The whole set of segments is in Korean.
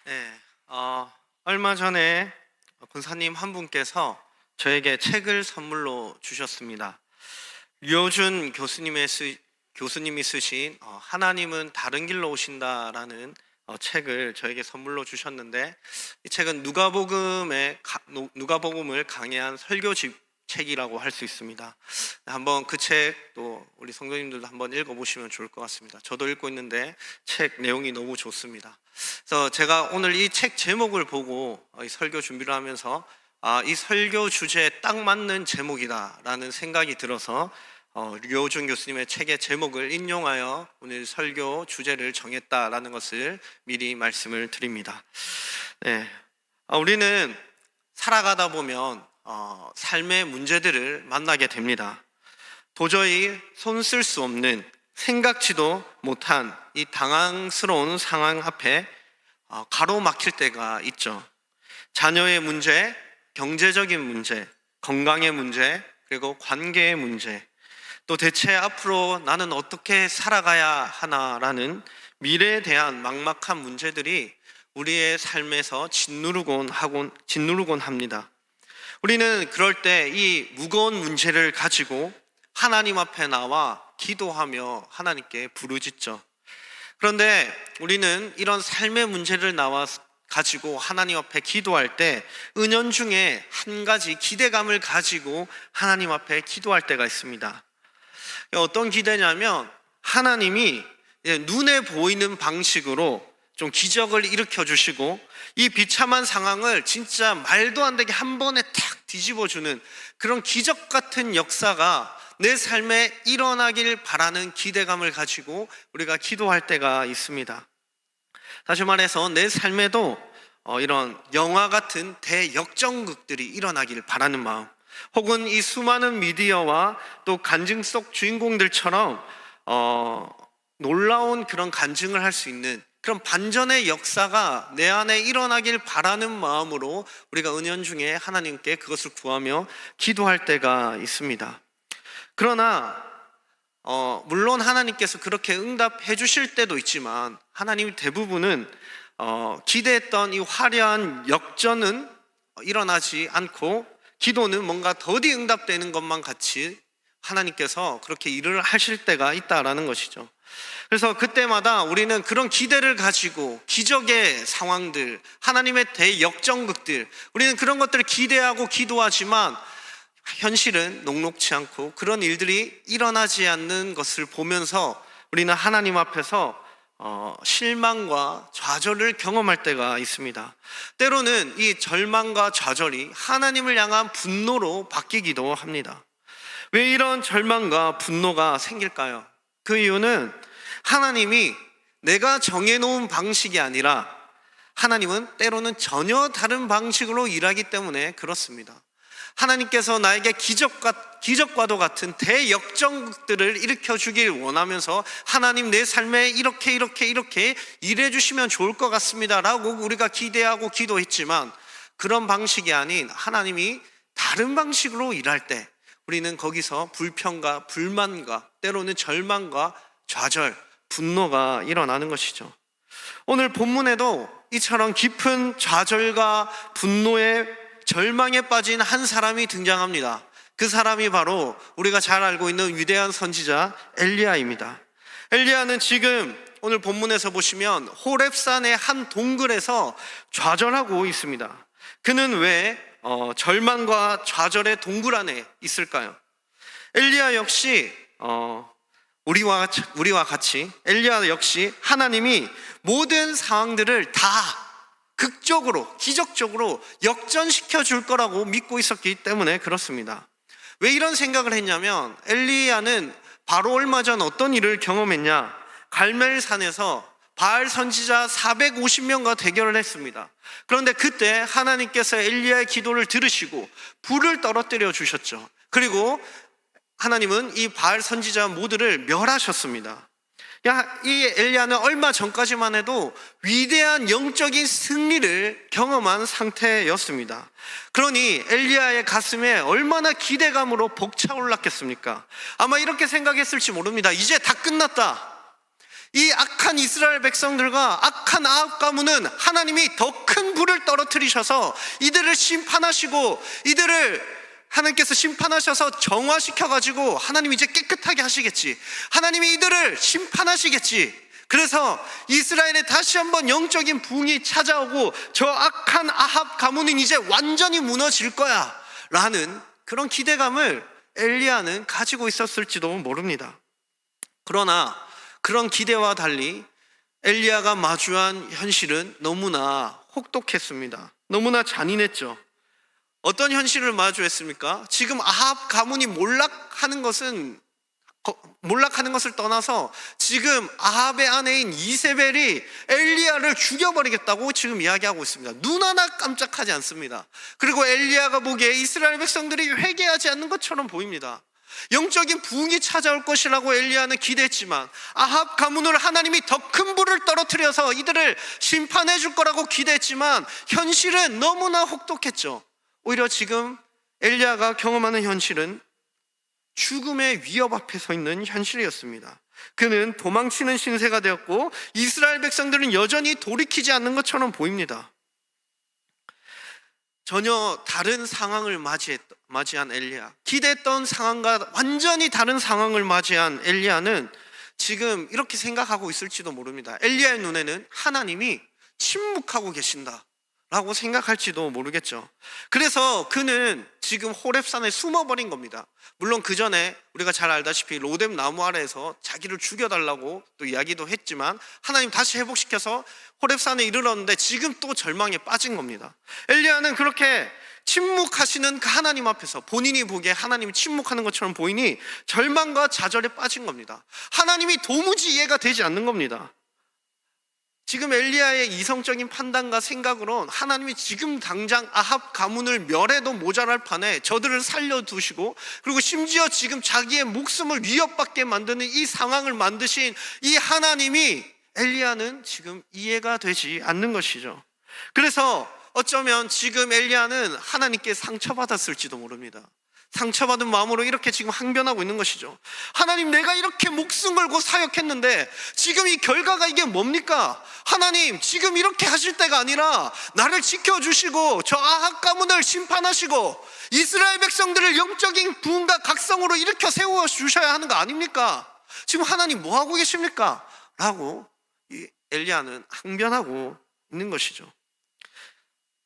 네, 얼마 전에 권사님 한 분께서 저에게 책을 선물로 주셨습니다. 류호준 교수님이 쓰신 하나님은 다른 길로 오신다라는 책을 저에게 선물로 주셨는데, 이 책은 누가복음을 강해한 책이라고 할 수 있습니다. 한번 그 책도 우리 성도님들도 한번 읽어보시면 좋을 것 같습니다. 저도 읽고 있는데 책 내용이 너무 좋습니다. 그래서 제가 오늘 이 책 제목을 보고 이 설교 준비를 하면서 이 설교 주제에 딱 맞는 제목이다라는 생각이 들어서 류호준 교수님의 책의 제목을 인용하여 오늘 설교 주제를 정했다라는 것을 미리 말씀을 드립니다. 네, 우리는 살아가다 보면 삶의 문제들을 만나게 됩니다. 도저히 손 쓸 수 없는, 생각지도 못한 이 당황스러운 상황 앞에 가로막힐 때가 있죠. 자녀의 문제, 경제적인 문제, 건강의 문제, 그리고 관계의 문제, 또 대체 앞으로 나는 어떻게 살아가야 하나라는 미래에 대한 막막한 문제들이 우리의 삶에서 짓누르곤 합니다. 우리는 그럴 때 이 무거운 문제를 가지고 하나님 앞에 나와 기도하며 하나님께 부르짖죠. 그런데 우리는 이런 삶의 문제를 가지고 하나님 앞에 기도할 때 은연중에 한 가지 기대감을 가지고 하나님 앞에 기도할 때가 있습니다. 어떤 기대냐면 하나님이 눈에 보이는 방식으로 좀 기적을 일으켜 주시고 이 비참한 상황을 진짜 말도 안 되게 한 번에 탁 뒤집어주는 그런 기적 같은 역사가 내 삶에 일어나길 바라는 기대감을 가지고 우리가 기도할 때가 있습니다. 다시 말해서 내 삶에도 이런 영화 같은 대역전극들이 일어나길 바라는 마음, 혹은 이 수많은 미디어와 또 간증 속 주인공들처럼 놀라운 그런 간증을 할 수 있는 그런 반전의 역사가 내 안에 일어나길 바라는 마음으로 우리가 은연중에 하나님께 그것을 구하며 기도할 때가 있습니다. 그러나 물론 하나님께서 그렇게 응답해 주실 때도 있지만 하나님 대부분은 기대했던 이 화려한 역전은 일어나지 않고 기도는 뭔가 더디 응답되는 것만 같이 하나님께서 그렇게 일을 하실 때가 있다라는 것이죠. 그래서 그때마다 우리는 그런 기대를 가지고 기적의 상황들, 하나님의 대역전극들, 우리는 그런 것들을 기대하고 기도하지만 현실은 녹록치 않고 그런 일들이 일어나지 않는 것을 보면서 우리는 하나님 앞에서 실망과 좌절을 경험할 때가 있습니다. 때로는 이 절망과 좌절이 하나님을 향한 분노로 바뀌기도 합니다. 왜 이런 절망과 분노가 생길까요? 그 이유는 하나님이 내가 정해놓은 방식이 아니라 하나님은 때로는 전혀 다른 방식으로 일하기 때문에 그렇습니다. 하나님께서 나에게 기적과도 같은 대역전극들을 일으켜주길 원하면서 하나님 내 삶에 이렇게 일해 주시면 좋을 것 같습니다 라고 우리가 기대하고 기도했지만 그런 방식이 아닌 하나님이 다른 방식으로 일할 때 우리는 거기서 불평과 불만과 때로는 절망과 좌절, 분노가 일어나는 것이죠. 오늘 본문에도 이처럼 깊은 좌절과 분노에 절망에 빠진 한 사람이 등장합니다. 그 사람이 바로 우리가 잘 알고 있는 위대한 선지자 엘리야입니다. 엘리야는 지금 오늘 본문에서 보시면 호렙산의 한 동굴에서 좌절하고 있습니다. 그는 왜 절망과 좌절의 동굴 안에 있을까요? 엘리야 역시 우리와 같이 엘리야 역시 하나님이 모든 상황들을 다 극적으로 기적적으로 역전시켜 줄 거라고 믿고 있었기 때문에 그렇습니다. 왜 이런 생각을 했냐면 엘리야는 바로 얼마 전 어떤 일을 경험했냐, 갈멜산에서 바알 선지자 450명과 대결을 했습니다. 그런데 그때 하나님께서 엘리야의 기도를 들으시고 불을 떨어뜨려 주셨죠. 그리고 하나님은 이 바알 선지자 모두를 멸하셨습니다. 이 엘리야는 얼마 전까지만 해도 위대한 영적인 승리를 경험한 상태였습니다. 그러니 엘리야의 가슴에 얼마나 기대감으로 벅차올랐겠습니까? 아마 이렇게 생각했을지 모릅니다. 이제 다 끝났다. 이 악한 이스라엘 백성들과 악한 아합 가문은 하나님이 더 큰 불을 떨어뜨리셔서 이들을 심판하시고, 이들을 하나님께서 심판하셔서 정화시켜가지고 하나님이 이제 깨끗하게 하시겠지, 하나님이 이들을 심판하시겠지, 그래서 이스라엘에 다시 한번 영적인 부흥이 찾아오고 저 악한 아합 가문은 이제 완전히 무너질 거야 라는 그런 기대감을 엘리야는 가지고 있었을지도 모릅니다. 그러나 그런 기대와 달리 엘리야가 마주한 현실은 너무나 혹독했습니다. 너무나 잔인했죠. 어떤 현실을 마주했습니까? 지금 아합 가문이 몰락하는 것을 떠나서 지금 아합의 아내인 이세벨이 엘리야를 죽여버리겠다고 지금 이야기하고 있습니다. 눈 하나 깜짝하지 않습니다. 그리고 엘리야가 보기에 이스라엘 백성들이 회개하지 않는 것처럼 보입니다. 영적인 부흥이 찾아올 것이라고 엘리야는 기대했지만 아합 가문을 하나님이 더 큰 불을 떨어뜨려서 이들을 심판해 줄 거라고 기대했지만 현실은 너무나 혹독했죠. 오히려 지금 엘리야가 경험하는 현실은 죽음의 위협 앞에 서 있는 현실이었습니다. 그는 도망치는 신세가 되었고 이스라엘 백성들은 여전히 돌이키지 않는 것처럼 보입니다. 전혀 다른 상황을 맞이한 엘리야, 기대했던 상황과 완전히 다른 상황을 맞이한 엘리야는 지금 이렇게 생각하고 있을지도 모릅니다. 엘리야의 눈에는 하나님이 침묵하고 계신다 라고 생각할지도 모르겠죠. 그래서 그는 지금 호렙산에 숨어버린 겁니다. 물론 그 전에 우리가 잘 알다시피 로뎀 나무 아래에서 자기를 죽여달라고 또 이야기도 했지만 하나님 다시 회복시켜서 호렙산에 이르렀는데 지금 또 절망에 빠진 겁니다. 엘리야는 그렇게 침묵하시는 그 하나님 앞에서 본인이 보기에 하나님이 침묵하는 것처럼 보이니 절망과 좌절에 빠진 겁니다. 하나님이 도무지 이해가 되지 않는 겁니다. 지금 엘리야의 이성적인 판단과 생각으로는 하나님이 지금 당장 아합 가문을 멸해도 모자랄 판에 저들을 살려두시고, 그리고 심지어 지금 자기의 목숨을 위협받게 만드는 이 상황을 만드신 이 하나님이 엘리야는 지금 이해가 되지 않는 것이죠. 그래서 어쩌면 지금 엘리야는 하나님께 상처받았을지도 모릅니다. 상처받은 마음으로 이렇게 지금 항변하고 있는 것이죠. 하나님, 내가 이렇게 목숨 걸고 사역했는데 지금 이 결과가 이게 뭡니까? 하나님, 지금 이렇게 하실 때가 아니라 나를 지켜주시고 저 아합 가문을 심판하시고 이스라엘 백성들을 영적인 부흥과 각성으로 일으켜 세워주셔야 하는 거 아닙니까? 지금 하나님 뭐 하고 계십니까? 라고 이 엘리야는 항변하고 있는 것이죠.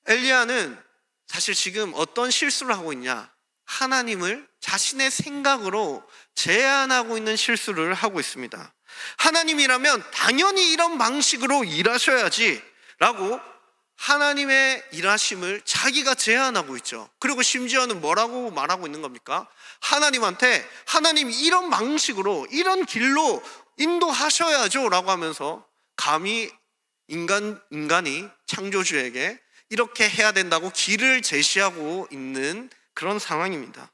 엘리야는 사실 지금 어떤 실수를 하고 있냐? 하나님을 자신의 생각으로 제한하고 있는 실수를 하고 있습니다. 하나님이라면 당연히 이런 방식으로 일하셔야지 라고 하나님의 일하심을 자기가 제한하고 있죠. 그리고 심지어는 뭐라고 말하고 있는 겁니까? 하나님한테 하나님 이런 방식으로 이런 길로 인도하셔야죠 라고 하면서 감히 인간이 창조주에게 이렇게 해야 된다고 길을 제시하고 있는 그런 상황입니다.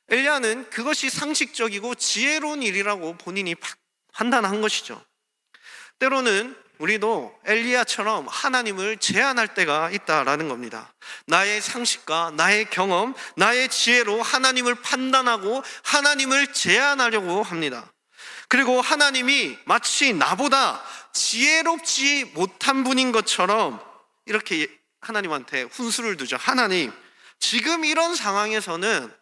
엘리야는 그것이 상식적이고 지혜로운 일이라고 본인이 판단한 것이죠. 때로는 우리도 엘리야처럼 하나님을 제한할 때가 있다라는 겁니다. 나의 상식과 나의 경험, 나의 지혜로 하나님을 판단하고 하나님을 제한하려고 합니다. 그리고 하나님이 마치 나보다 지혜롭지 못한 분인 것처럼 이렇게 하나님한테 훈수를 두죠. 하나님, 지금 이런 상황에서는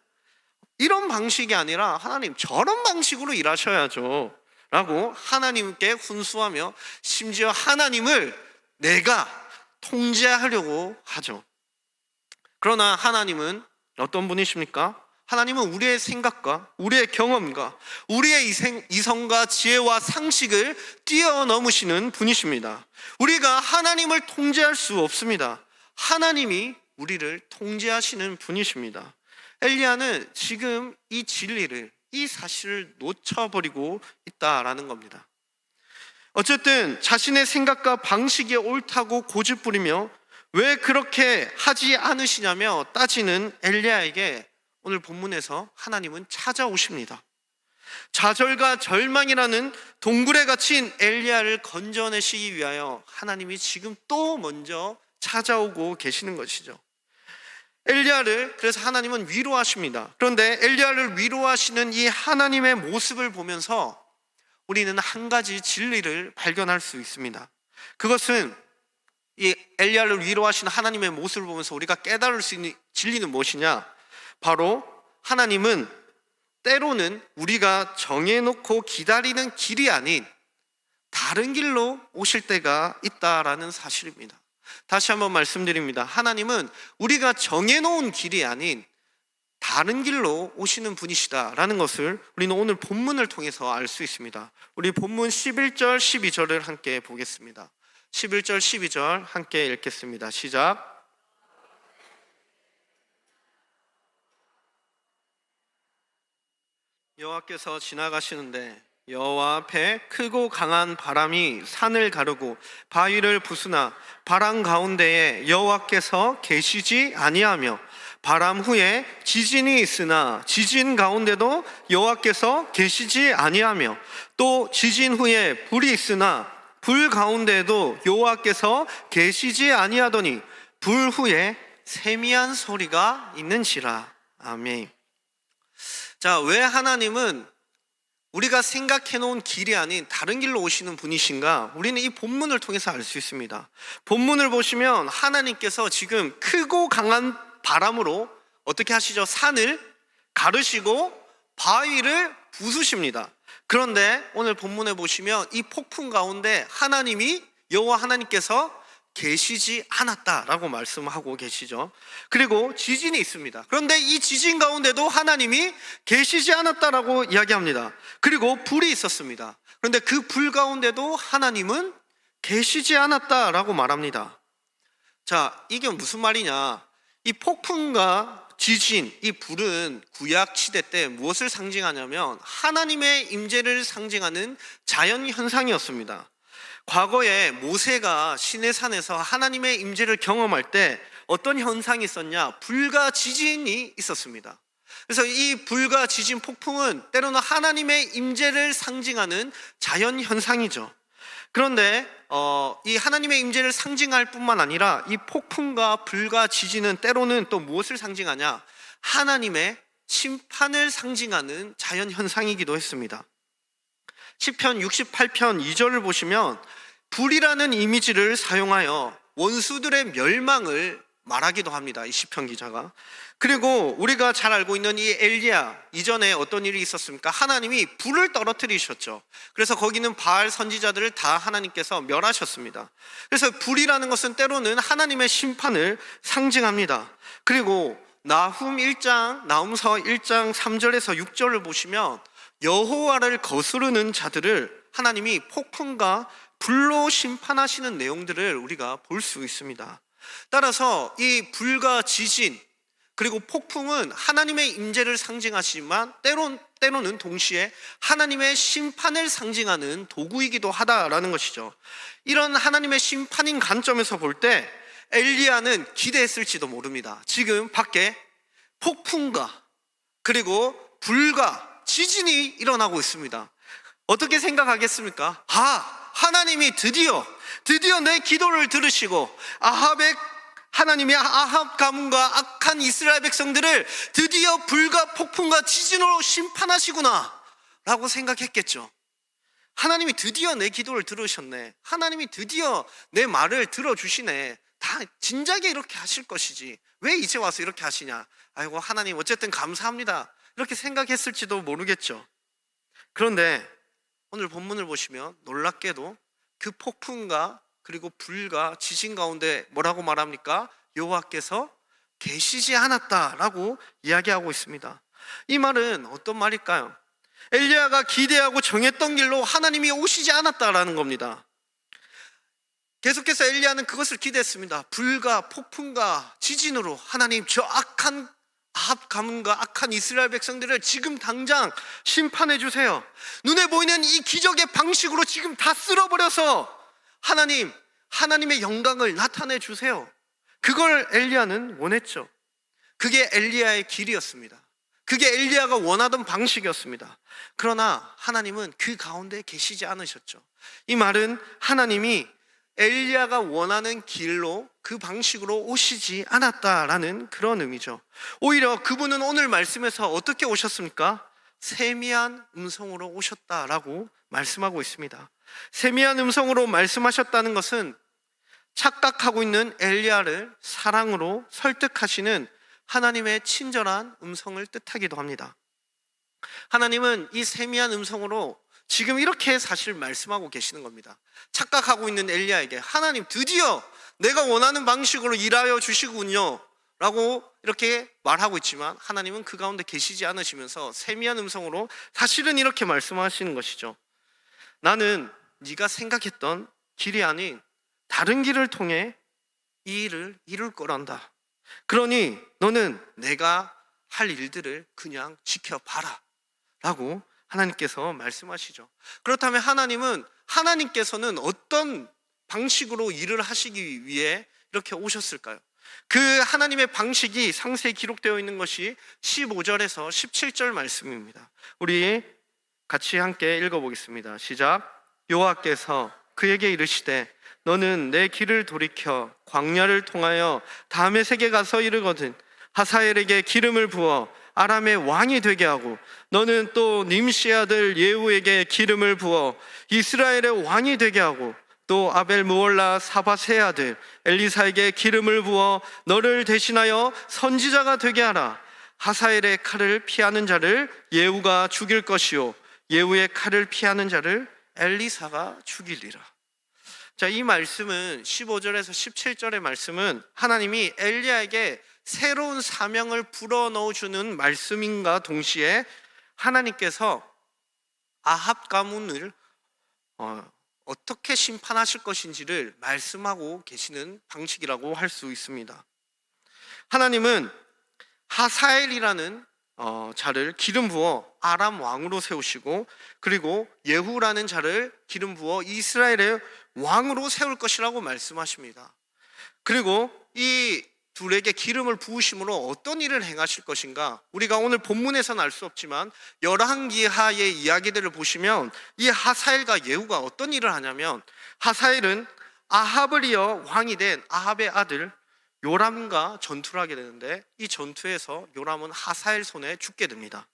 이런 방식이 아니라 하나님 저런 방식으로 일하셔야죠 라고 하나님께 훈수하며 심지어 하나님을 내가 통제하려고 하죠. 그러나 하나님은 어떤 분이십니까? 하나님은 우리의 생각과 우리의 경험과 우리의 이성과 지혜와 상식을 뛰어넘으시는 분이십니다. 우리가 하나님을 통제할 수 없습니다. 하나님이 우리를 통제하시는 분이십니다. 엘리야는 지금 이 진리를, 이 사실을 놓쳐버리고 있다라는 겁니다. 어쨌든 자신의 생각과 방식이 옳다고 고집부리며 왜 그렇게 하지 않으시냐며 따지는 엘리야에게 오늘 본문에서 하나님은 찾아오십니다. 좌절과 절망이라는 동굴에 갇힌 엘리야를 건져내시기 위하여 하나님이 지금 또 먼저 찾아오고 계시는 것이죠. 엘리야를 그래서 하나님은 위로하십니다. 그런데 엘리야를 위로하시는 이 하나님의 모습을 보면서 우리는 한 가지 진리를 발견할 수 있습니다. 그것은 이 엘리야를 위로하시는 하나님의 모습을 보면서 우리가 깨달을 수 있는 진리는 무엇이냐? 바로 하나님은 때로는 우리가 정해놓고 기다리는 길이 아닌 다른 길로 오실 때가 있다라는 사실입니다. 다시 한번 말씀드립니다. 하나님은 우리가 정해놓은 길이 아닌 다른 길로 오시는 분이시다라는 것을 우리는 오늘 본문을 통해서 알 수 있습니다. 우리 본문 11절 12절을 함께 보겠습니다. 11절 12절 함께 읽겠습니다. 시작. 여호와께서 지나가시는데 여호와 앞에 크고 강한 바람이 산을 가르고 바위를 부수나 바람 가운데에 여호와께서 계시지 아니하며 바람 후에 지진이 있으나 지진 가운데도 여호와께서 계시지 아니하며 또 지진 후에 불이 있으나 불 가운데에도 여호와께서 계시지 아니하더니 불 후에 세미한 소리가 있는지라. 아멘. 자, 왜 하나님은 우리가 생각해 놓은 길이 아닌 다른 길로 오시는 분이신가? 우리는 이 본문을 통해서 알 수 있습니다. 본문을 보시면 하나님께서 지금 크고 강한 바람으로 어떻게 하시죠? 산을 가르시고 바위를 부수십니다. 그런데 오늘 본문에 보시면 이 폭풍 가운데 하나님이 여호와 하나님께서 계시지 않았다라고 말씀하고 계시죠. 그리고 지진이 있습니다. 그런데 이 지진 가운데도 하나님이 계시지 않았다라고 이야기합니다. 그리고 불이 있었습니다. 그런데 그 불 가운데도 하나님은 계시지 않았다라고 말합니다. 자, 이게 무슨 말이냐? 이 폭풍과 지진, 이 불은 구약 시대 때 무엇을 상징하냐면 하나님의 임재를 상징하는 자연 현상이었습니다. 과거에 모세가 시내산에서 하나님의 임재를 경험할 때 어떤 현상이 있었냐? 불과 지진이 있었습니다. 그래서 이 불과 지진, 폭풍은 때로는 하나님의 임재를 상징하는 자연 현상이죠. 그런데 이 하나님의 임재를 상징할 뿐만 아니라 이 폭풍과 불과 지진은 때로는 또 무엇을 상징하냐? 하나님의 심판을 상징하는 자연 현상이기도 했습니다. 시편 68편 2절을 보시면 불이라는 이미지를 사용하여 원수들의 멸망을 말하기도 합니다. 이 시편 기자가. 그리고 우리가 잘 알고 있는 이 엘리야, 이전에 어떤 일이 있었습니까? 하나님이 불을 떨어뜨리셨죠. 그래서 거기는 바알 선지자들을 다 하나님께서 멸하셨습니다. 그래서 불이라는 것은 때로는 하나님의 심판을 상징합니다. 그리고 나훔서 1장 3절에서 6절을 보시면 여호와를 거스르는 자들을 하나님이 폭풍과 불로 심판하시는 내용들을 우리가 볼 수 있습니다. 따라서 이 불과 지진 그리고 폭풍은 하나님의 임재를 상징하지만 때로는 동시에 하나님의 심판을 상징하는 도구이기도 하다라는 것이죠. 이런 하나님의 심판인 관점에서 볼 때 엘리야는 기대했을지도 모릅니다. 지금 밖에 폭풍과 그리고 불과 지진이 일어나고 있습니다. 어떻게 생각하겠습니까? 하나님이 드디어 내 기도를 들으시고 하나님의 아합 가문과 악한 이스라엘 백성들을 드디어 불과 폭풍과 지진으로 심판하시구나 라고 생각했겠죠. 하나님이 드디어 내 기도를 들으셨네. 하나님이 드디어 내 말을 들어주시네. 다 진작에 이렇게 하실 것이지 왜 이제 와서 이렇게 하시냐. 아이고 하나님 어쨌든 감사합니다 이렇게 생각했을지도 모르겠죠. 그런데 오늘 본문을 보시면 놀랍게도 그 폭풍과 그리고 불과 지진 가운데 뭐라고 말합니까? 여호와께서 계시지 않았다라고 이야기하고 있습니다. 이 말은 어떤 말일까요? 엘리야가 기대하고 정했던 길로 하나님이 오시지 않았다라는 겁니다. 계속해서 엘리야는 그것을 기대했습니다. 불과 폭풍과 지진으로 하나님 저 악한 아합 가문과 악한 이스라엘 백성들을 지금 당장 심판해 주세요. 눈에 보이는 이 기적의 방식으로 지금 다 쓸어버려서 하나님의 영광을 나타내 주세요. 그걸 엘리야는 원했죠. 그게 엘리야의 길이었습니다. 그게 엘리야가 원하던 방식이었습니다. 그러나 하나님은 그 가운데 계시지 않으셨죠. 이 말은 하나님이 엘리야가 원하는 길로 그 방식으로 오시지 않았다라는 그런 의미죠. 오히려 그분은 오늘 말씀에서 어떻게 오셨습니까? 세미한 음성으로 오셨다라고 말씀하고 있습니다. 세미한 음성으로 말씀하셨다는 것은 착각하고 있는 엘리야를 사랑으로 설득하시는 하나님의 친절한 음성을 뜻하기도 합니다. 하나님은 이 세미한 음성으로 지금 이렇게 사실 말씀하고 계시는 겁니다. 착각하고 있는 엘리야에게 하나님 드디어 내가 원하는 방식으로 일하여 주시군요 라고 이렇게 말하고 있지만 하나님은 그 가운데 계시지 않으시면서 세미한 음성으로 사실은 이렇게 말씀하시는 것이죠. 나는 네가 생각했던 길이 아닌 다른 길을 통해 이 일을 이룰 거란다. 그러니 너는 내가 할 일들을 그냥 지켜봐라 라고 하나님께서 말씀하시죠. 그렇다면 하나님께서는 어떤 방식으로 일을 하시기 위해 이렇게 오셨을까요? 그 하나님의 방식이 상세히 기록되어 있는 것이 15절에서 17절 말씀입니다. 우리 같이 함께 읽어보겠습니다. 시작. 여호와께서 그에게 이르시되 너는 내 길을 돌이켜 광야를 통하여 다메섹에 가서 이르거든 하사엘에게 기름을 부어 아람의 왕이 되게 하고 너는 또 님시 아들 예후에게 기름을 부어 이스라엘의 왕이 되게 하고 또 아벨 무올라 사밧의 아들 엘리사에게 기름을 부어 너를 대신하여 선지자가 되게 하라. 하사엘의 칼을 피하는 자를 예후가 죽일 것이요 예후의 칼을 피하는 자를 엘리사가 죽이리라. 자, 이 말씀은 15절에서 17절의 말씀은 하나님이 엘리야에게 새로운 사명을 불어넣어주는 말씀인가 동시에 하나님께서 아합 가문을 어떻게 심판하실 것인지를 말씀하고 계시는 방식이라고 할 수 있습니다. 하나님은 하사엘이라는 자를 기름 부어 아람 왕으로 세우시고 그리고 예후라는 자를 기름 부어 이스라엘의 왕으로 세울 것이라고 말씀하십니다. 그리고 이 둘에게 기름을 부으심으로 어떤 일을 행하실 것인가, 우리가 오늘 본문에서는 알 수 없지만 열왕기하의 이야기들을 보시면 이 하사엘과 예후가 어떤 일을 하냐면, 하사엘은 아합을 이어 왕이 된 아합의 아들 요람과 전투를 하게 되는데 이 전투에서 요람은 하사엘 손에 죽게 됩니다.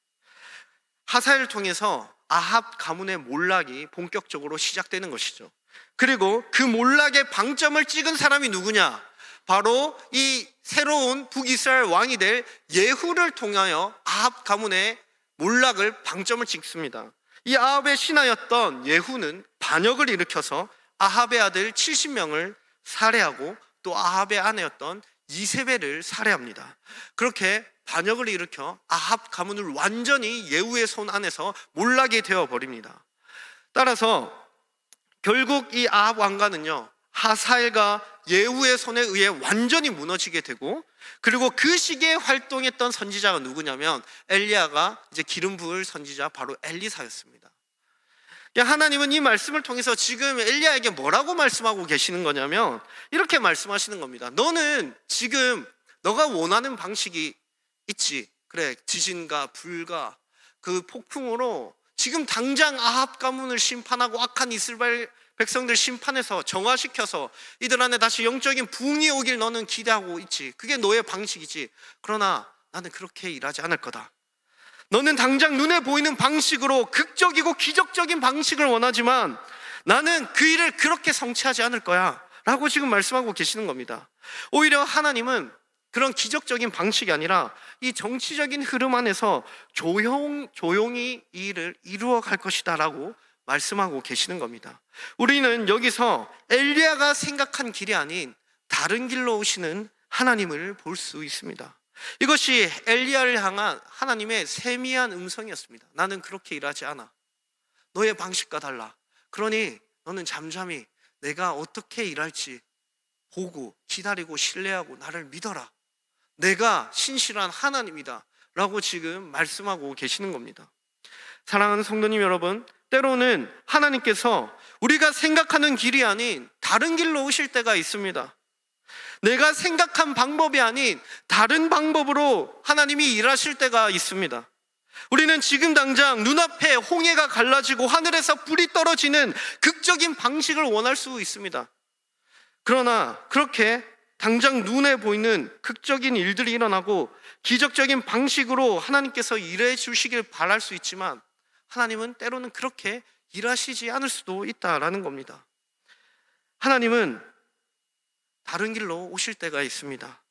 하사엘을 통해서 아합 가문의 몰락이 본격적으로 시작되는 것이죠. 그리고 그 몰락의 방점을 찍은 사람이 누구냐? 바로 이 새로운 북이스라엘 왕이 될 예후를 통하여 아합 가문의 몰락을 방점을 찍습니다. 이 아합의 신하였던 예후는 반역을 일으켜서 아합의 아들 70명을 살해하고 또 아합의 아내였던 이세벨을 살해합니다. 그렇게 반역을 일으켜 아합 가문을 완전히 예후의 손 안에서 몰락이 되어버립니다. 따라서 결국 이 아합 왕가는요, 하사엘과 예후의 손에 의해 완전히 무너지게 되고, 그리고 그 시기에 활동했던 선지자가 누구냐면 엘리야가 이제 기름 부을 선지자 바로 엘리사였습니다. 하나님은 이 말씀을 통해서 지금 엘리야에게 뭐라고 말씀하고 계시는 거냐면 이렇게 말씀하시는 겁니다. 너는 지금 너가 원하는 방식이 있지. 그래, 지진과 불과 그 폭풍으로 지금 당장 아합 가문을 심판하고 악한 이스라엘 백성들 심판해서 정화시켜서 이들 안에 다시 영적인 부흥이 오길 너는 기대하고 있지. 그게 너의 방식이지. 그러나 나는 그렇게 일하지 않을 거다. 너는 당장 눈에 보이는 방식으로 극적이고 기적적인 방식을 원하지만 나는 그 일을 그렇게 성취하지 않을 거야 라고 지금 말씀하고 계시는 겁니다. 오히려 하나님은 그런 기적적인 방식이 아니라 이 정치적인 흐름 안에서 조용히 이 일을 이루어 갈 것이다 라고 말씀하고 계시는 겁니다. 우리는 여기서 엘리야가 생각한 길이 아닌 다른 길로 오시는 하나님을 볼 수 있습니다. 이것이 엘리야를 향한 하나님의 세미한 음성이었습니다. 나는 그렇게 일하지 않아. 너의 방식과 달라. 그러니 너는 잠잠히 내가 어떻게 일할지 보고 기다리고 신뢰하고 나를 믿어라. 내가 신실한 하나님이다 라고 지금 말씀하고 계시는 겁니다. 사랑하는 성도님 여러분, 때로는 하나님께서 우리가 생각하는 길이 아닌 다른 길로 오실 때가 있습니다. 내가 생각한 방법이 아닌 다른 방법으로 하나님이 일하실 때가 있습니다. 우리는 지금 당장 눈앞에 홍해가 갈라지고 하늘에서 불이 떨어지는 극적인 방식을 원할 수 있습니다. 그러나 그렇게 당장 눈에 보이는 극적인 일들이 일어나고 기적적인 방식으로 하나님께서 일해 주시길 바랄 수 있지만 하나님은 때로는 그렇게 일하시지 않을 수도 있다라는 겁니다. 하나님은 다른 길로 오실 때가 있습니다.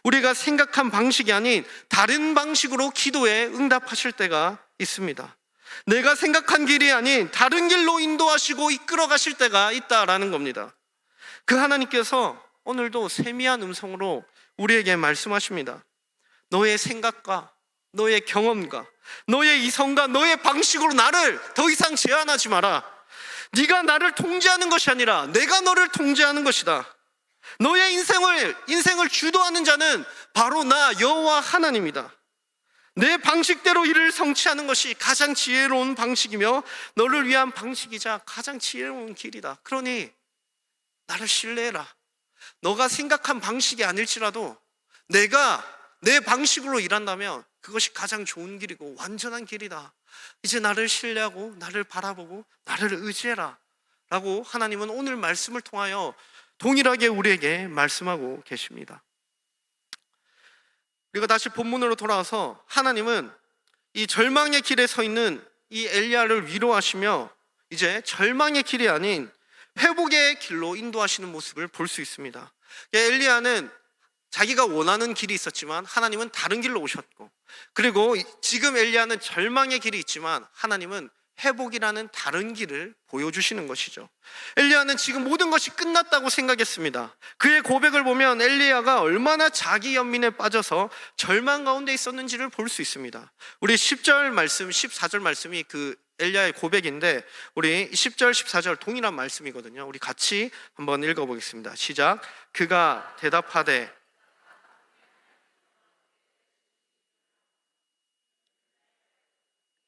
우리가 생각한 방식이 아닌 다른 방식으로 기도에 응답하실 때가 있습니다. 내가 생각한 길이 아닌 다른 길로 인도하시고 이끌어 가실 때가 있다라는 겁니다. 그 하나님께서 오늘도 세미한 음성으로 우리에게 말씀하십니다. 너의 생각과 너의 경험과 너의 이성과 너의 방식으로 나를 더 이상 제한하지 마라. 네가 나를 통제하는 것이 아니라 내가 너를 통제하는 것이다. 너의 인생을 주도하는 자는 바로 나 여호와 하나님이다. 내 방식대로 일을 성취하는 것이 가장 지혜로운 방식이며 너를 위한 방식이자 가장 지혜로운 길이다. 그러니 나를 신뢰해라. 너가 생각한 방식이 아닐지라도 내가 내 방식으로 일한다면 그것이 가장 좋은 길이고 완전한 길이다. 이제 나를 신뢰하고 나를 바라보고 나를 의지해라 라고 하나님은 오늘 말씀을 통하여 동일하게 우리에게 말씀하고 계십니다. 우리가 다시 본문으로 돌아와서 하나님은 이 절망의 길에 서 있는 이 엘리야를 위로하시며 이제 절망의 길이 아닌 회복의 길로 인도하시는 모습을 볼 수 있습니다. 엘리야는 자기가 원하는 길이 있었지만 하나님은 다른 길로 오셨고, 그리고 지금 엘리야는 절망의 길이 있지만 하나님은 회복이라는 다른 길을 보여주시는 것이죠. 엘리야는 지금 모든 것이 끝났다고 생각했습니다. 그의 고백을 보면 엘리야가 얼마나 자기 연민에 빠져서 절망 가운데 있었는지를 볼 수 있습니다. 우리 10절 말씀, 14절 말씀이 그 엘리야의 고백인데 우리 10절, 14절 동일한 말씀이거든요. 우리 같이 한번 읽어보겠습니다. 시작. 그가 대답하되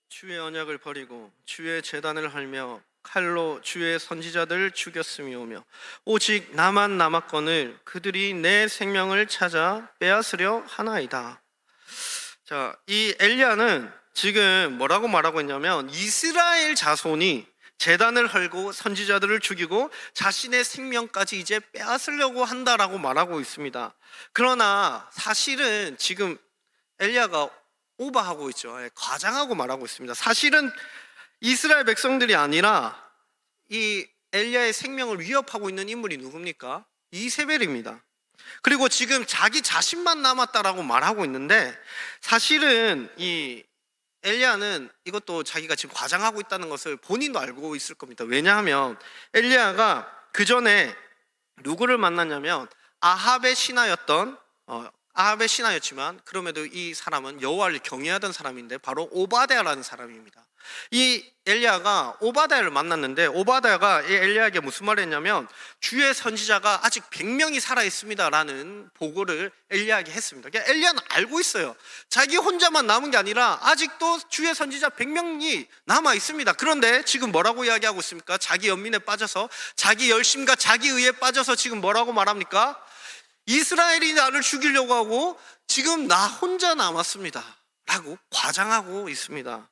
주의 언약을 버리고 주의 제단을 헐며 칼로 주의 선지자들을 죽였음이오며 오직 나만 남았거늘 그들이 내 생명을 찾아 빼앗으려 하나이다. 자, 이 엘리야는 지금 뭐라고 말하고 있냐면 이스라엘 자손이 제단을 헐고 선지자들을 죽이고 자신의 생명까지 이제 빼앗으려고 한다라고 말하고 있습니다. 그러나 사실은 지금 엘리야가 오버하고 있죠. 과장하고 말하고 있습니다. 사실은 이스라엘 백성들이 아니라 이 엘리야의 생명을 위협하고 있는 인물이 누굽니까? 이세벨입니다. 그리고 지금 자기 자신만 남았다라고 말하고 있는데 사실은 이 엘리야는 이것도 자기가 지금 과장하고 있다는 것을 본인도 알고 있을 겁니다. 왜냐하면 엘리야가 그 전에 누구를 만났냐면 아합의 신하였지만 그럼에도 이 사람은 여호와를 경외하던 사람인데 바로 오바댜라는 사람입니다. 이 엘리야가 오바댜를 만났는데 오바댜가 이 엘리야에게 무슨 말을 했냐면 주의 선지자가 아직 100명이 살아있습니다 라는 보고를 엘리야에게 했습니다. 그러니까 엘리야는 알고 있어요. 자기 혼자만 남은 게 아니라 아직도 주의 선지자 100명이 남아있습니다. 그런데 지금 뭐라고 이야기하고 있습니까? 자기 연민에 빠져서 자기 열심과 자기 의에 빠져서 지금 뭐라고 말합니까? 이스라엘이 나를 죽이려고 하고 지금 나 혼자 남았습니다 라고 과장하고 있습니다.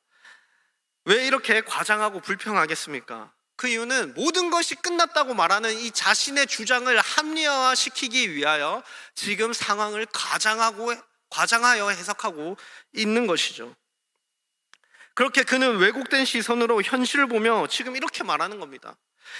왜 이렇게 과장하고 불평하겠습니까? 그 이유는 모든 것이 끝났다고 말하는 이 자신의 주장을 합리화시키기 위하여 지금 상황을 과장하여 해석하고 있는 것이죠. 그렇게 그는 왜곡된 시선으로 현실을 보며 지금 이렇게 말하는 겁니다.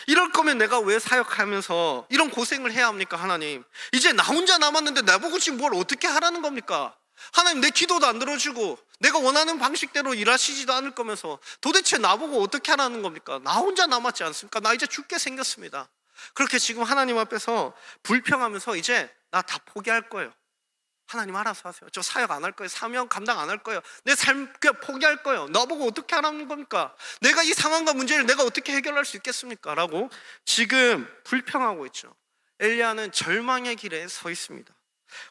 이럴 거면 내가 왜 사역하면서 이런 고생을 해야 합니까? 하나님, 이제 나 혼자 남았는데 나보고 지금 뭘 어떻게 하라는 겁니까? 하나님, 내 기도도 안 들어주고 내가 원하는 방식대로 일하시지도 않을 거면서 도대체 나보고 어떻게 하라는 겁니까? 나 혼자 남았지 않습니까? 나 이제 죽게 생겼습니다. 그렇게 지금 하나님 앞에서 불평하면서 이제 나 다 포기할 거예요. 하나님 알아서 하세요. 저 사역 안 할 거예요. 사명 감당 안 할 거예요. 내 삶 그냥 포기할 거예요. 나보고 어떻게 하라는 겁니까? 내가 이 상황과 문제를 내가 어떻게 해결할 수 있겠습니까? 라고 지금 불평하고 있죠. 엘리야는 절망의 길에 서 있습니다.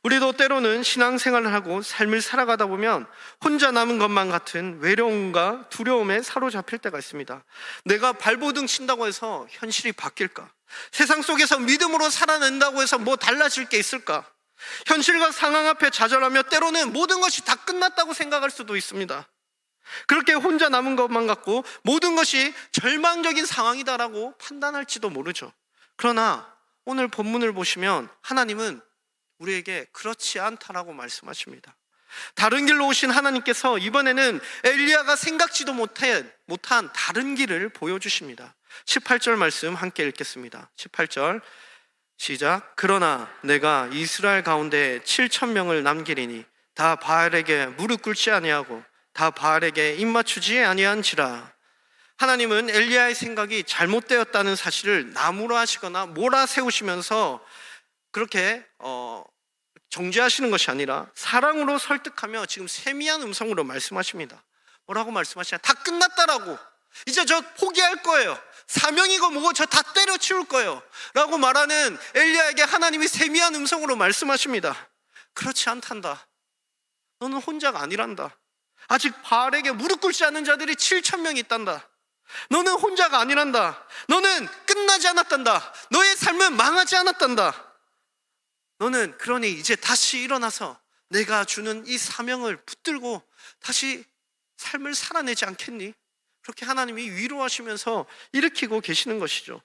우리도 때로는 신앙생활을 하고 삶을 살아가다 보면 혼자 남은 것만 같은 외로움과 두려움에 사로잡힐 때가 있습니다. 내가 발버둥 친다고 해서 현실이 바뀔까? 세상 속에서 믿음으로 살아낸다고 해서 뭐 달라질 게 있을까? 현실과 상황 앞에 좌절하며 때로는 모든 것이 다 끝났다고 생각할 수도 있습니다. 그렇게 혼자 남은 것만 같고 모든 것이 절망적인 상황이다라고 판단할지도 모르죠. 그러나 오늘 본문을 보시면 하나님은 우리에게 그렇지 않다라고 말씀하십니다. 다른 길로 오신 하나님께서 이번에는 엘리야가 생각지도 못한 다른 길을 보여주십니다. 18절 말씀 함께 읽겠습니다. 18절 시작. 그러나 내가 이스라엘 가운데 7,000명을 남기리니 다 바알에게 무릎 꿇지 아니하고 다 바알에게 입맞추지 아니한지라. 하나님은 엘리야의 생각이 잘못되었다는 사실을 나무라 하시거나 몰아세우시면서 그렇게 정죄하시는 것이 아니라 사랑으로 설득하며 지금 세미한 음성으로 말씀하십니다. 뭐라고 말씀하시냐? 다 끝났다라고. 이제 저 포기할 거예요. 사명이고 뭐고 저 다 때려치울 거예요 라고 말하는 엘리야에게 하나님이 세미한 음성으로 말씀하십니다. 그렇지 않단다. 너는 혼자가 아니란다. 아직 바알에게 무릎 꿇지 않는 자들이 7,000명이 있단다. 너는 혼자가 아니란다. 너는 끝나지 않았단다. 너의 삶은 망하지 않았단다. 너는 그러니 이제 다시 일어나서 내가 주는 이 사명을 붙들고 다시 삶을 살아내지 않겠니? 그렇게 하나님이 위로하시면서 일으키고 계시는 것이죠.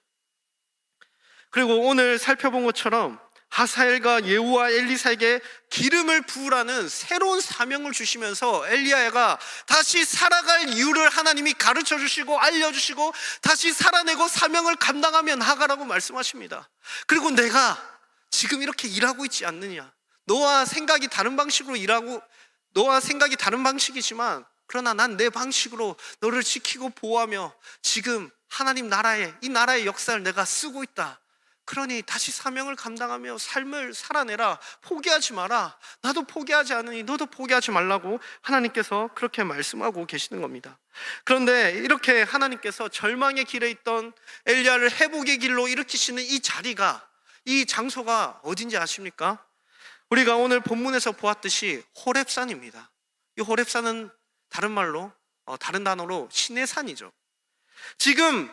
그리고 오늘 살펴본 것처럼 하사엘과 예후와 엘리사에게 기름을 부으라는 새로운 사명을 주시면서 엘리야가 다시 살아갈 이유를 하나님이 가르쳐 주시고 알려주시고 다시 살아내고 사명을 감당하며 나가라고 말씀하십니다. 그리고 내가 지금 이렇게 일하고 있지 않느냐, 너와 생각이 다른 방식으로 일하고 너와 생각이 다른 방식이지만 그러나 난 내 방식으로 너를 지키고 보호하며 지금 하나님 나라의 이 나라의 역사를 내가 쓰고 있다. 그러니 다시 사명을 감당하며 삶을 살아내라. 포기하지 마라. 나도 포기하지 않으니 너도 포기하지 말라고 하나님께서 그렇게 말씀하고 계시는 겁니다. 그런데 이렇게 하나님께서 절망의 길에 있던 엘리야를 회복의 길로 일으키시는 이 자리가, 이 장소가 어딘지 아십니까? 우리가 오늘 본문에서 보았듯이 호렙산입니다. 이 호렙산은 다른 말로 다른 단어로 신의 산이죠. 지금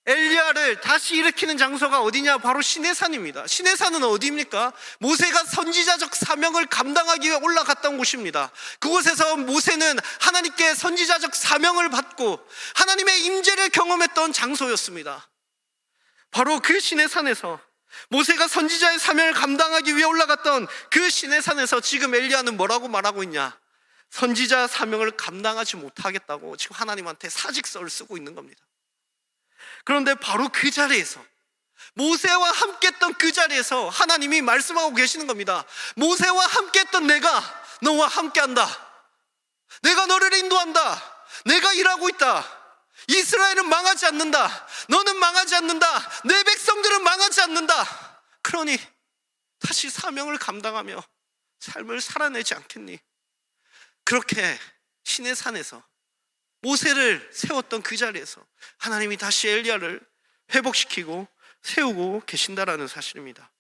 엘리야를 다시 일으키는 장소가 어디냐? 바로 신의 산입니다. 신의 산은 어디입니까? 모세가 선지자적 사명을 감당하기 위해 올라갔던 곳입니다. 그곳에서 모세는 하나님께 선지자적 사명을 받고 하나님의 임재를 경험했던 장소였습니다. 바로 그 신의 산에서 모세가 선지자의 사명을 감당하기 위해 올라갔던 그 신의 산에서 지금 엘리야는 뭐라고 말하고 있냐? 선지자 사명을 감당하지 못하겠다고 지금 하나님한테 사직서를 쓰고 있는 겁니다. 그런데 바로 그 자리에서, 모세와 함께 했던 그 자리에서 하나님이 말씀하고 계시는 겁니다. 모세와 함께 했던 내가 너와 함께 한다. 내가 너를 인도한다. 내가 일하고 있다. 이스라엘은 망하지 않는다. 너는 망하지 않는다. 내 백성들은 망하지 않는다. 그러니 다시 사명을 감당하며 삶을 살아내지 않겠니? 그렇게 신의 산에서 모세를 세웠던 그 자리에서 하나님이 다시 엘리야를 회복시키고 세우고 계신다라는 사실입니다.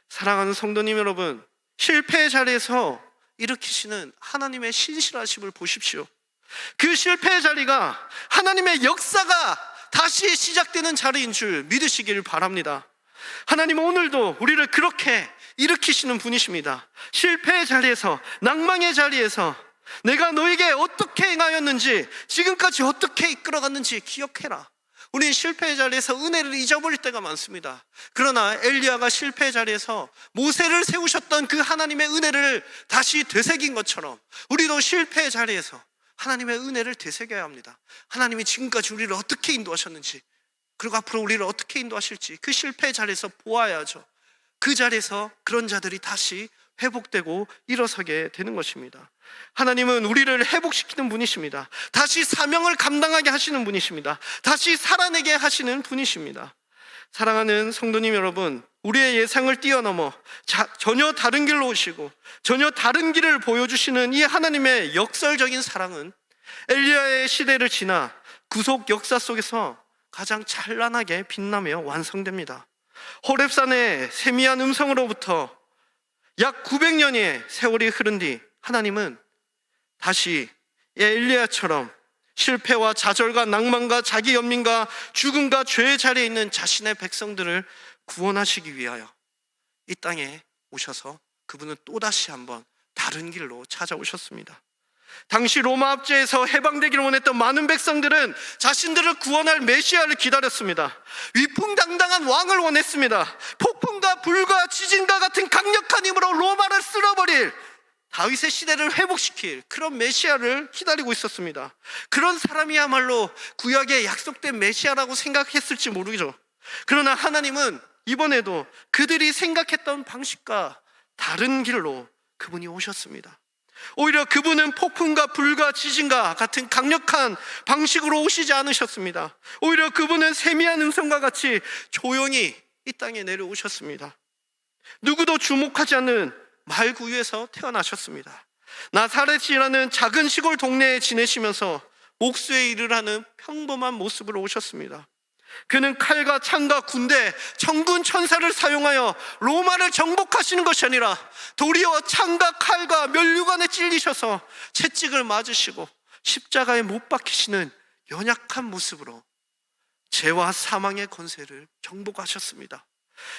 사랑하는 성도님 여러분, 실패의 자리에서 일으키시는 하나님의 신실하심을 보십시오. 그 실패의 자리가 하나님의 역사가 다시 시작되는 자리인 줄 믿으시길 바랍니다. 하나님은 오늘도 우리를 그렇게 일으키시는 분이십니다. 실패의 자리에서, 낭망의 자리에서 내가 너에게 어떻게 행하였는지, 지금까지 어떻게 이끌어갔는지 기억해라. 우리는 실패의 자리에서 은혜를 잊어버릴 때가 많습니다. 그러나 엘리야가 실패의 자리에서 모세를 세우셨던 그 하나님의 은혜를 다시 되새긴 것처럼 우리도 실패의 자리에서 하나님의 은혜를 되새겨야 합니다. 하나님이 지금까지 우리를 어떻게 인도하셨는지, 그리고 앞으로 우리를 어떻게 인도하실지 그 실패의 자리에서 보아야죠. 그 자리에서 그런 자들이 다시 회복되고 일어서게 되는 것입니다. 하나님은 우리를 회복시키는 분이십니다. 다시 사명을 감당하게 하시는 분이십니다. 다시 살아내게 하시는 분이십니다. 사랑하는 성도님 여러분, 우리의 예상을 뛰어넘어 전혀 다른 길로 오시고 전혀 다른 길을 보여주시는 이 하나님의 역설적인 사랑은 엘리야의 시대를 지나 구속 역사 속에서 가장 찬란하게 빛나며 완성됩니다. 호렙산의 세미한 음성으로부터 약 900년의 세월이 흐른 뒤 하나님은 다시 엘리야처럼 실패와 좌절과 낭만과 자기 연민과 죽음과 죄의 자리에 있는 자신의 백성들을 구원하시기 위하여 이 땅에 오셔서 그분은 또다시 한번 다른 길로 찾아오셨습니다. 당시 로마 압제에서 해방되기를 원했던 많은 백성들은 자신들을 구원할 메시아를 기다렸습니다. 위풍당당한 왕을 원했습니다. 폭풍과 불과 지진과 같은 강력한 힘으로 로마를 쓸어버릴, 다윗의 시대를 회복시킬 그런 메시아를 기다리고 있었습니다. 그런 사람이야말로 구약에 약속된 메시아라고 생각했을지 모르죠. 그러나 하나님은 이번에도 그들이 생각했던 방식과 다른 길로 그분이 오셨습니다. 오히려 그분은 폭풍과 불과 지진과 같은 강력한 방식으로 오시지 않으셨습니다. 오히려 그분은 세미한 음성과 같이 조용히 이 땅에 내려오셨습니다. 누구도 주목하지 않는 말구 위에서 태어나셨습니다. 나사렛이라는 작은 시골 동네에 지내시면서 옥수의 일을 하는 평범한 모습으로 오셨습니다. 그는 칼과 창과 군대, 천군 천사를 사용하여 로마를 정복하시는 것이 아니라 도리어 창과 칼과 면류관에 찔리셔서 채찍을 맞으시고 십자가에 못 박히시는 연약한 모습으로 죄와 사망의 권세를 정복하셨습니다.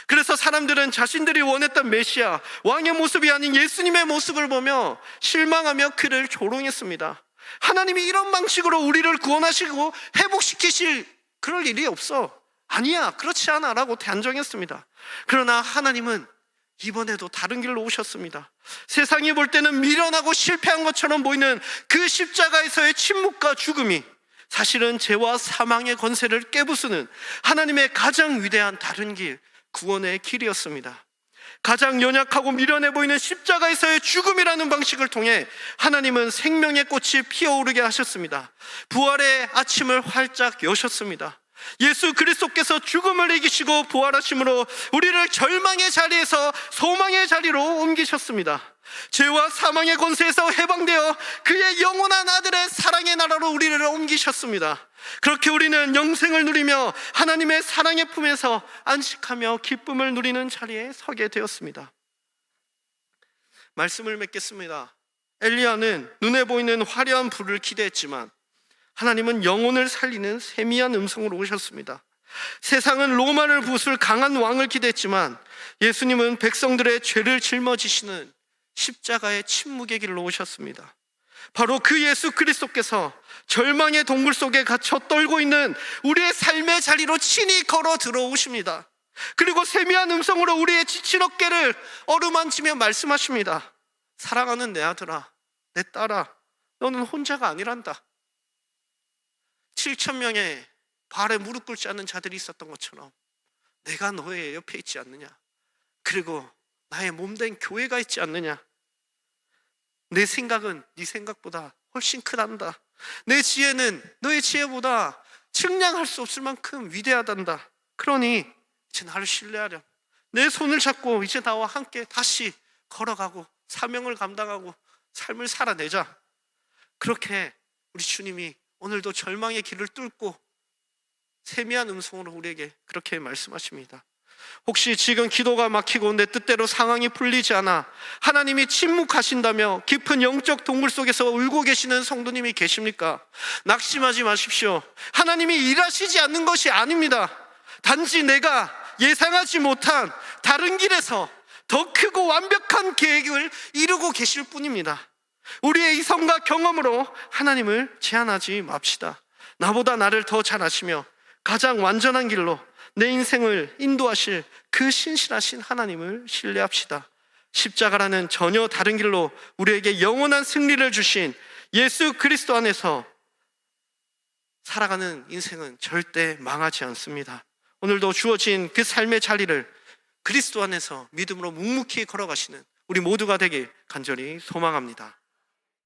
그래서 사람들은 자신들이 원했던 메시아, 왕의 모습이 아닌 예수님의 모습을 보며 실망하며 그를 조롱했습니다. 하나님이 이런 방식으로 우리를 구원하시고 회복시키실 그럴 일이 없어. 아니야, 그렇지 않아 라고 단정했습니다. 그러나 하나님은 이번에도 다른 길로 오셨습니다. 세상이 볼 때는 미련하고 실패한 것처럼 보이는 그 십자가에서의 침묵과 죽음이 사실은 죄와 사망의 권세를 깨부수는 하나님의 가장 위대한 다른 길, 구원의 길이었습니다. 가장 연약하고 미련해 보이는 십자가에서의 죽음이라는 방식을 통해 하나님은 생명의 꽃이 피어오르게 하셨습니다. 부활의 아침을 활짝 여셨습니다. 예수 그리스도께서 죽음을 이기시고 부활하심으로 우리를 절망의 자리에서 소망의 자리로 옮기셨습니다. 죄와 사망의 권세에서 해방되어 그의 영원한 아들의 사랑의 나라로 우리를 옮기셨습니다. 그렇게 우리는 영생을 누리며 하나님의 사랑의 품에서 안식하며 기쁨을 누리는 자리에 서게 되었습니다. 말씀을 맺겠습니다. 엘리야는 눈에 보이는 화려한 불을 기대했지만 하나님은 영혼을 살리는 세미한 음성으로 오셨습니다. 세상은 로마를 부술 강한 왕을 기대했지만 예수님은 백성들의 죄를 짊어지시는 십자가의 침묵의 길로 오셨습니다. 바로 그 예수 그리스도께서 절망의 동굴 속에 갇혀 떨고 있는 우리의 삶의 자리로 친히 걸어 들어오십니다. 그리고 세미한 음성으로 우리의 지친 어깨를 어루만지며 말씀하십니다. 사랑하는 내 아들아, 내 딸아, 너는 혼자가 아니란다. 7,000명의 발에 무릎 꿇지 않는 자들이 있었던 것처럼 내가 너의 옆에 있지 않느냐? 그리고 나의 몸된 교회가 있지 않느냐? 내 생각은 네 생각보다 훨씬 크단다. 내 지혜는 너의 지혜보다 측량할 수 없을 만큼 위대하단다. 그러니 이제 나를 신뢰하렴. 내 손을 잡고 이제 나와 함께 다시 걸어가고 사명을 감당하고 삶을 살아내자. 그렇게 우리 주님이 오늘도 절망의 길을 뚫고 세미한 음성으로 우리에게 그렇게 말씀하십니다. 혹시 지금 기도가 막히고 내 뜻대로 상황이 풀리지 않아 하나님이 침묵하신다며 깊은 영적 동굴 속에서 울고 계시는 성도님이 계십니까? 낙심하지 마십시오. 하나님이 일하시지 않는 것이 아닙니다. 단지 내가 예상하지 못한 다른 길에서 더 크고 완벽한 계획을 이루고 계실 뿐입니다. 우리의 이성과 경험으로 하나님을 제한하지 맙시다. 나보다 나를 더 잘 아시며 가장 완전한 길로 내 인생을 인도하실 그 신실하신 하나님을 신뢰합시다. 십자가라는 전혀 다른 길로 우리에게 영원한 승리를 주신 예수 그리스도 안에서 살아가는 인생은 절대 망하지 않습니다. 오늘도 주어진 그 삶의 자리를 그리스도 안에서 믿음으로 묵묵히 걸어가시는 우리 모두가 되길 간절히 소망합니다.